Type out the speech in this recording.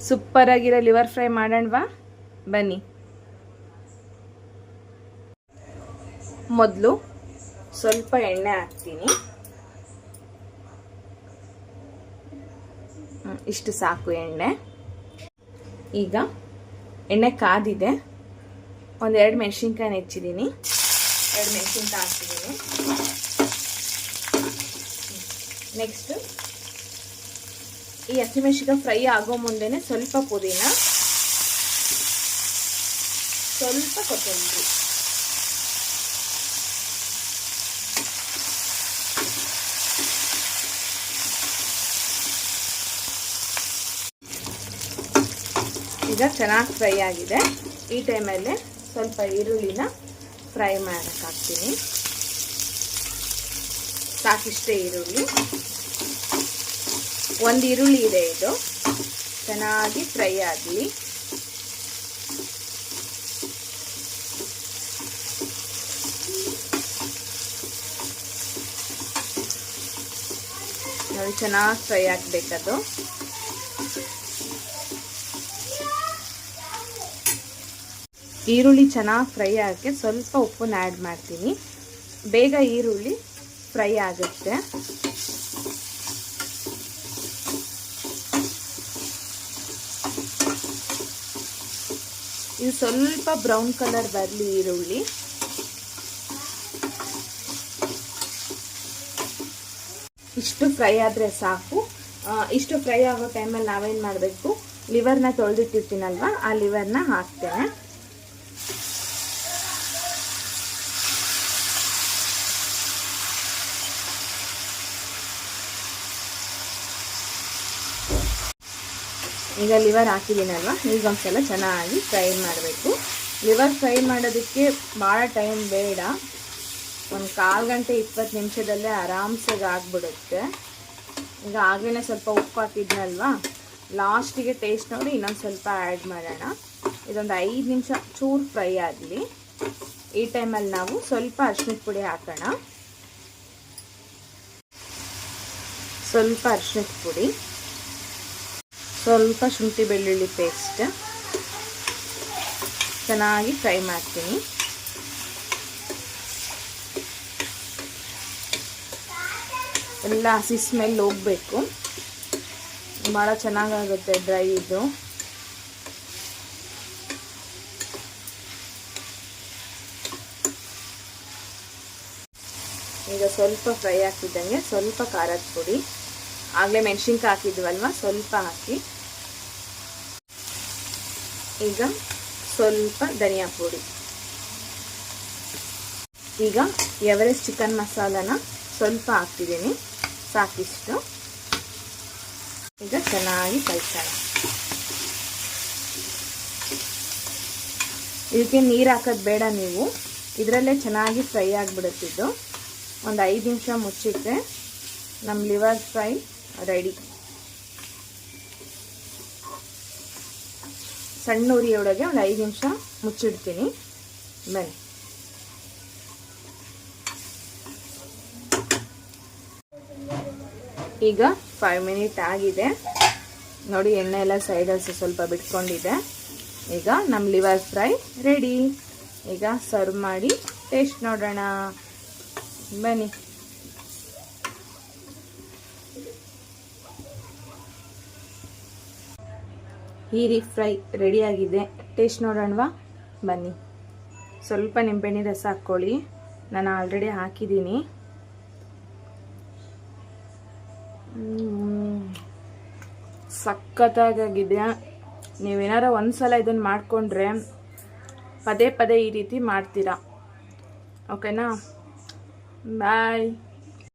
Super ಆಗಿರೋ liver fry ಮಾಡೋಣವಾ? ಬನ್ನಿ. ಮೊದಲು ಸ್ವಲ್ಪ ಎಣ್ಣೆ ಹಾಕ್ತೀನಿ. ಇಷ್ಟು ಸಾಕು ಎಣ್ಣೆ. ಈಗ ಎಣ್ಣೆ ಕಾದಿದೆ. ಒಂದೆರಡು ಮೆಣಸಿನ್ಕಾಯಿ ಹೆಚ್ಚಿದ್ದೀನಿ. 2 ಮೆಣಸಿನ್ಕಾಯಿ ಹಾಕ್ತಿದ್ದೀನಿ. ನೆಕ್ಸ್ಟ್ ಈ ಹಸಿಮೆಣಸಿನ್ಕಾಯಿ ಫ್ರೈ ಆಗೋ ಮುಂದೆನೆ ಸ್ವಲ್ಪ ಪುದೀನ, ಸ್ವಲ್ಪ ಕೊತ್ತಂಬರಿ, ಈಗ ಚೆನ್ನಾಗಿ ಫ್ರೈ ಆಗಿದೆ. ಈ ಟೈಮಲ್ಲಿ ಸ್ವಲ್ಪ ಈರುಳ್ಳಿನ ಫ್ರೈ ಮಾಡೋಕ್ಕಾಗ್ತೀನಿ. ಸಾಕಿಷ್ಟೇ ಈರುಳ್ಳಿ. 1 ಈರುಳ್ಳಿ ಇದೆ. ಇದು ಚೆನ್ನಾಗಿ ಫ್ರೈ ಆಗಲಿ. ನೋಡಿ, ಚೆನ್ನಾಗಿ ಫ್ರೈ ಆಗಬೇಕದು. ಈರುಳ್ಳಿ ಚೆನ್ನಾಗಿ ಫ್ರೈ ಆಗೋಕ್ಕೆ ಸ್ವಲ್ಪ ಉಪ್ಪನ್ನ ಆ್ಯಡ್ ಮಾಡ್ತೀನಿ. ಬೇಗ ಈರುಳ್ಳಿ ಫ್ರೈ ಆಗುತ್ತೆ. ಇದು ಸ್ವಲ್ಪ ಬ್ರೌನ್ ಕಲರ್ ಬರಲಿ ಈರುಳ್ಳಿ. ಇಷ್ಟು ಫ್ರೈ ಆದರೆ ಸಾಕು. ಇಷ್ಟು ಫ್ರೈ ಆಗೋ ಟೈಮಲ್ಲಿ ನಾವೇನು ಮಾಡಬೇಕು, ಲಿವರ್ನ ತೊಳೆದಿಟ್ಟಿರ್ತೀನಲ್ವ, ಆ ಲಿವರ್ನ ಹಾಕ್ತೇನೆ. ಈಗ ಲಿವರ್ ಹಾಕಿದ್ದೀನಲ್ವ, ಈಗ ಒಂದ್ಸಲ ಚೆನ್ನಾಗಿ ಫ್ರೈ ಮಾಡಬೇಕು. ಲಿವರ್ ಫ್ರೈ ಮಾಡೋದಕ್ಕೆ ಭಾಳ ಟೈಮ್ ಬೇಡ. ಒಂದು 1/4 ಗಂಟೆ 20 ನಿಮಿಷದಲ್ಲೇ ಆರಾಮ್ಸೆ ಆಗಿಬಿಡುತ್ತೆ. ಈಗ ಆಗಲೇ ಸ್ವಲ್ಪ ಉಪ್ಪು ಹಾಕಿದ್ನಲ್ವ, ಲಾಸ್ಟಿಗೆ ಟೇಸ್ಟ್ ನೋಡಿ ಇನ್ನೊಂದು ಸ್ವಲ್ಪ ಆ್ಯಡ್ ಮಾಡೋಣ. ಇದೊಂದು 5 ನಿಮಿಷ ಚೂರು ಫ್ರೈ ಆಗಲಿ. ಈ ಟೈಮಲ್ಲಿ ನಾವು ಸ್ವಲ್ಪ ಅರಿಶಿಣದ ಪುಡಿ ಹಾಕೋಣ. ಸ್ವಲ್ಪ ಅರಿಶಿಣದ ಪುಡಿ, ಸ್ವಲ್ಪ ಶುಂಠಿ ಬೆಳ್ಳುಳ್ಳಿ ಪೇಸ್ಟ್ ಚೆನ್ನಾಗಿ ಫ್ರೈ ಮಾಡ್ತೀನಿ. ಎಲ್ಲ ಹಸಿ ಸ್ಮೆಲ್ ಹೋಗಬೇಕು. ಭಾಳ ಚೆನ್ನಾಗಾಗುತ್ತೆ ಡ್ರೈ ಇದು. ಈಗ ಸ್ವಲ್ಪ ಫ್ರೈ ಹಾಕಿದ್ದಂಗೆ ಸ್ವಲ್ಪ ಖಾರದ ಪುಡಿ, ಆಗಲೇ ಮೆಣಸಿನ್ಕಾಯಿ ಹಾಕಿದ್ವಲ್ವ, ಸ್ವಲ್ಪ ಹಾಕಿ. ಈಗ ಸ್ವಲ್ಪ ಧನಿಯಾ ಪುಡಿ. ಈಗ ಎವರೆಸ್ಟ್ ಚಿಕನ್ ಮಸಾಲಾನ ಸ್ವಲ್ಪ ಹಾಕ್ತಿದ್ದೀನಿ, ಸಾಕಿಷ್ಟು. ಈಗ ಚೆನ್ನಾಗಿ ಕಲಿಸೋಣ. ಇದಕ್ಕೆ ನೀರು ಹಾಕೋದು ಬೇಡ ನೀವು, ಇದರಲ್ಲೇ ಚೆನ್ನಾಗಿ ಫ್ರೈ ಆಗಿಬಿಡುತ್ತಿದ್ದು. ಒಂದು 5 ನಿಮಿಷ ಮುಚ್ಚಿಟ್ರೆ ನಮ್ಮ ಲಿವರ್ ಫ್ರೈ ರೆಡಿ. ಸಣ್ಣ ಉರಿಯೊಳಗೆ ಒಂದು 5 ನಿಮಿಷ ಮುಚ್ಚಿಡ್ತೀನಿ. ಬನ್ನಿ. ಈಗ 5 ಮಿನಿಟ್ ಆಗಿದೆ ನೋಡಿ. ಎಣ್ಣೆ ಎಲ್ಲ ಸೈಡಲ್ಲಿ ಸ್ವಲ್ಪ ಬಿಟ್ಕೊಂಡಿದೆ. ಈಗ ನಮ್ಮ ಲಿವರ್ ಫ್ರೈ ರೆಡಿ. ಈಗ ಸರ್ವ್ ಮಾಡಿ ಟೇಸ್ಟ್ ನೋಡೋಣ. ಬನ್ನಿ. ಹೀರಿ ಫ್ರೈ ರೆಡಿಯಾಗಿದೆ. ಟೇಸ್ಟ್ ನೋಡೋಣವಾ? ಬನ್ನಿ. ಸ್ವಲ್ಪ ನಿಂಬೆಹಣ್ಣಿನ ರಸ ಹಾಕ್ಕೊಳ್ಳಿ. ನಾನು ಆಲ್ರೆಡಿ ಹಾಕಿದ್ದೀನಿ. ಸಖತ್ತಾಗಿದೆ. ನೀವೇನಾರ ಒಂದ್ಸಲ ಇದನ್ನು ಮಾಡಿಕೊಂಡ್ರೆ ಪದೇ ಪದೇ ಈ ರೀತಿ ಮಾಡ್ತೀರಾ. ಓಕೆನಾ? ಬಾಯ್.